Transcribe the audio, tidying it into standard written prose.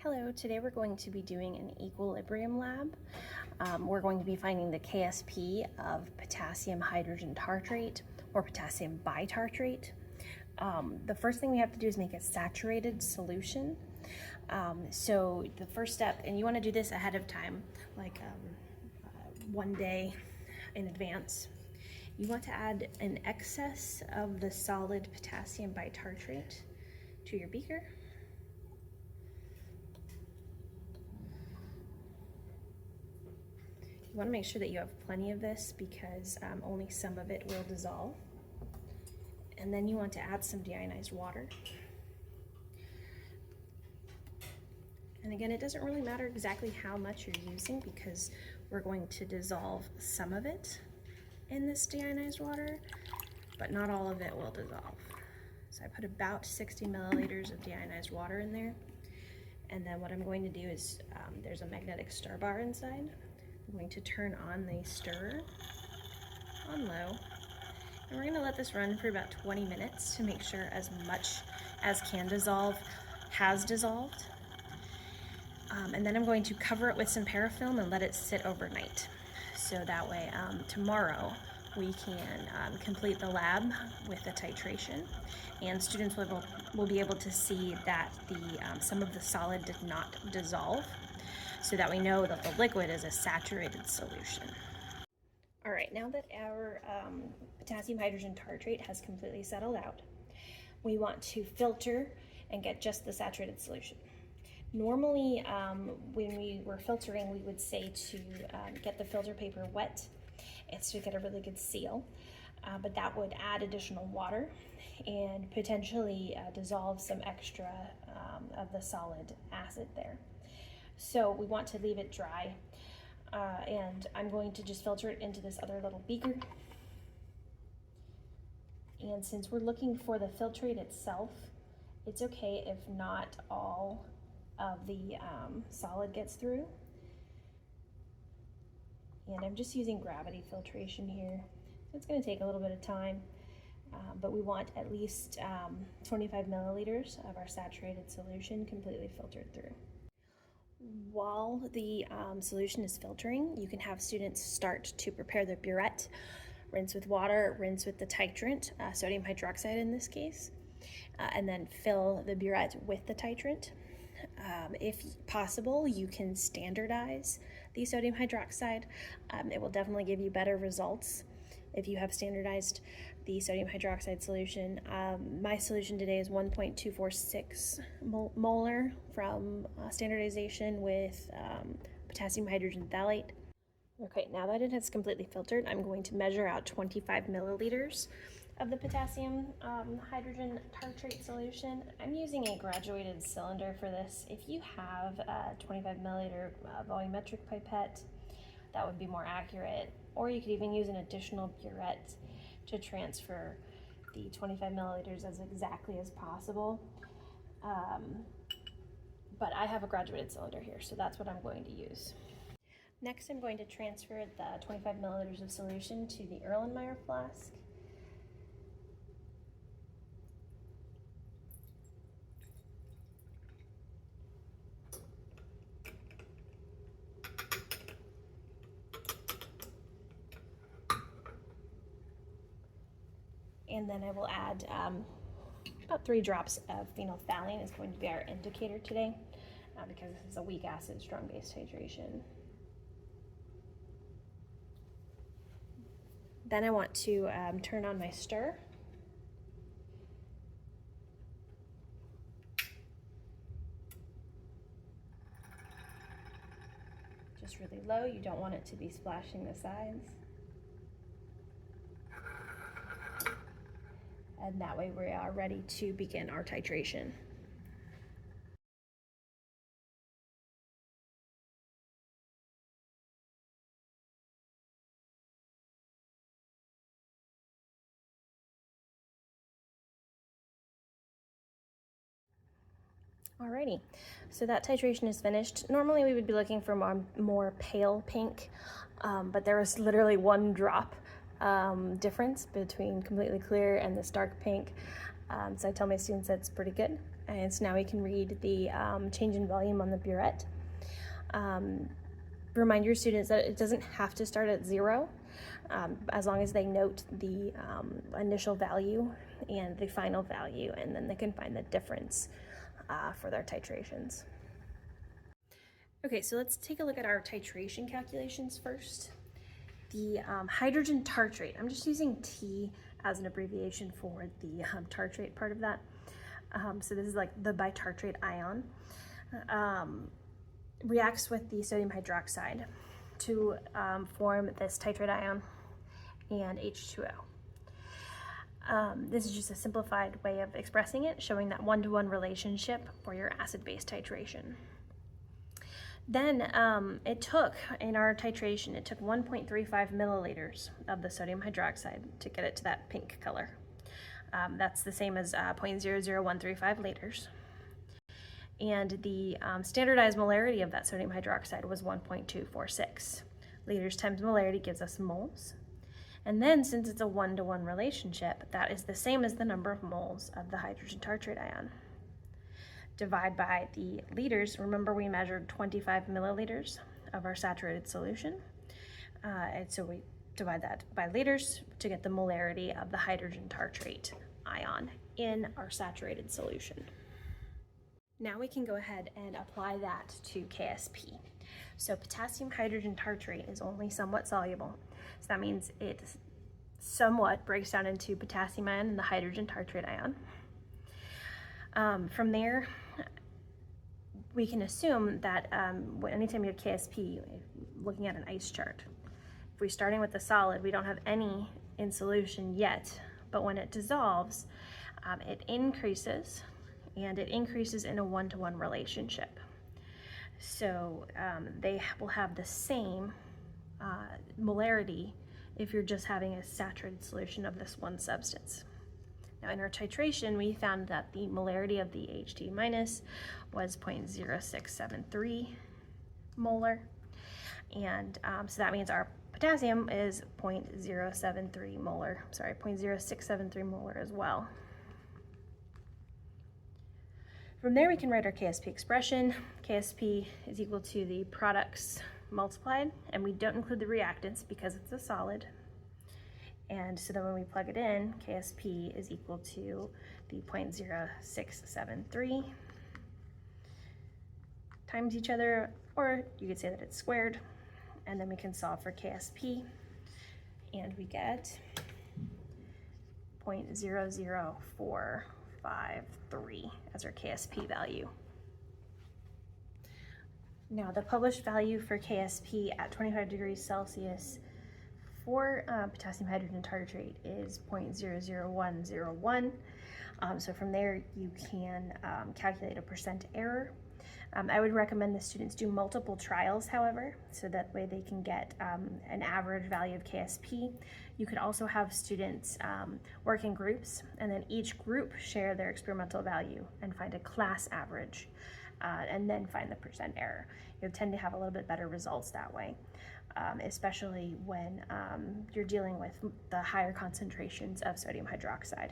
Hello, today we're going to be doing an equilibrium lab. We're going to be finding the KSP of potassium hydrogen tartrate or potassium bitartrate. The first thing we have to do is make a saturated solution. So the first step, and you want to do this ahead of time, like one day in advance, you want to add an excess of the solid potassium bitartrate to your beaker. You want to make sure that you have plenty of this because only some of it will dissolve. And then you want to add some deionized water. And again, it doesn't really matter exactly how much you're using because we're going to dissolve some of it in this deionized water, but not all of it will dissolve. So I put about 60 milliliters of deionized water in there. And then what I'm going to do is, there's a magnetic stir bar inside. I'm going to turn on the stirrer on low, and we're going to let this run for about 20 minutes to make sure as much as can dissolve has dissolved. And then I'm going to cover it with some parafilm and let it sit overnight. So that way tomorrow we can complete the lab with the titration, and students will be able to see that some of the solid did not dissolve, so that we know that the liquid is a saturated solution. All right, now that our potassium hydrogen tartrate has completely settled out, we want to filter and get just the saturated solution. Normally, when we were filtering, we would say to get the filter paper wet. It's to get a really good seal, but that would add additional water and potentially dissolve some extra of the solid acid there. So we want to leave it dry, and I'm going to just filter it into this other little beaker. And since we're looking for the filtrate itself, it's okay if not all of the solid gets through. And I'm just using gravity filtration here. So it's going to take a little bit of time, but we want at least 25 milliliters of our saturated solution completely filtered through. While the solution is filtering, you can have students start to prepare their burette. Rinse with water, rinse with the titrant, sodium hydroxide in this case, and then fill the burette with the titrant. If possible, you can standardize the sodium hydroxide. It will definitely give you better results if you have standardized the sodium hydroxide solution. My solution today is 1.246 molar from standardization with potassium hydrogen phthalate. Okay, now that it has completely filtered, I'm going to measure out 25 milliliters of the potassium hydrogen tartrate solution. I'm using a graduated cylinder for this. If you have a 25 milliliter volumetric pipette, that would be more accurate. Or you could even use an additional burette to transfer the 25 milliliters as exactly as possible. But I have a graduated cylinder here, so that's what I'm going to use. Next, I'm going to transfer the 25 milliliters of solution to the Erlenmeyer flask. And then I will add about 3 drops of phenolphthalein is going to be our indicator today because this is a weak acid, strong base titration. Then I want to turn on my stir. Just really low, you don't want it to be splashing the sides. And that way we are ready to begin our titration. Alrighty, so that titration is finished. Normally we would be looking for more pale pink, but there was literally 1 drop difference between completely clear and this dark pink. So I tell my students that's pretty good. And so now we can read the change in volume on the burette. Remind your students that it doesn't have to start at 0, as long as they note the initial value and the final value, and then they can find the difference for their titrations. Okay, so let's take a look at our titration calculations first. The hydrogen tartrate, I'm just using T as an abbreviation for the tartrate part of that. So this is like the bitartrate ion. Reacts with the sodium hydroxide to form this titrate ion and H2O. This is just a simplified way of expressing it, showing that one-to-one relationship for your acid-base titration. Then it took, in our titration, it took 1.35 milliliters of the sodium hydroxide to get it to that pink color. That's the same as 0.00135 liters. And the standardized molarity of that sodium hydroxide was 1.246. Liters times molarity gives us moles. And then, since it's a one-to-one relationship, that is the same as the number of moles of the hydrogen tartrate ion. Divide by the liters. Remember, we measured 25 milliliters of our saturated solution. And so we divide that by liters to get the molarity of the hydrogen tartrate ion in our saturated solution. Now we can go ahead and apply that to KSP. So potassium hydrogen tartrate is only somewhat soluble. So that means it somewhat breaks down into potassium ion and the hydrogen tartrate ion. From there, we can assume that anytime you have KSP, looking at an ice chart, if we're starting with the solid, we don't have any in solution yet, but when it dissolves, it increases, and it increases in a one-to-one relationship. So they will have the same molarity if you're just having a saturated solution of this one substance. Now in our titration, we found that the molarity of the HT minus was 0.0673 molar, and so that means our potassium is 0.073 molar, sorry, 0.0673 molar as well. From there, we can write our KSP expression. KSP is equal to the products multiplied, and we don't include the reactants because it's a solid. And so then when we plug it in, KSP is equal to the 0.0673 times each other, or you could say that it's squared, and then we can solve for KSP, and we get 0.00453 as our KSP value. Now the published value for KSP at 25 degrees Celsius for potassium hydrogen tartrate is 0.00101. So from there you can calculate a percent error. I would recommend the students do multiple trials, however, so that way they can get an average value of KSP. You could also have students work in groups, and then each group share their experimental value and find a class average, and then find the percent error. You'll tend to have a little bit better results that way, especially when you're dealing with the higher concentrations of sodium hydroxide.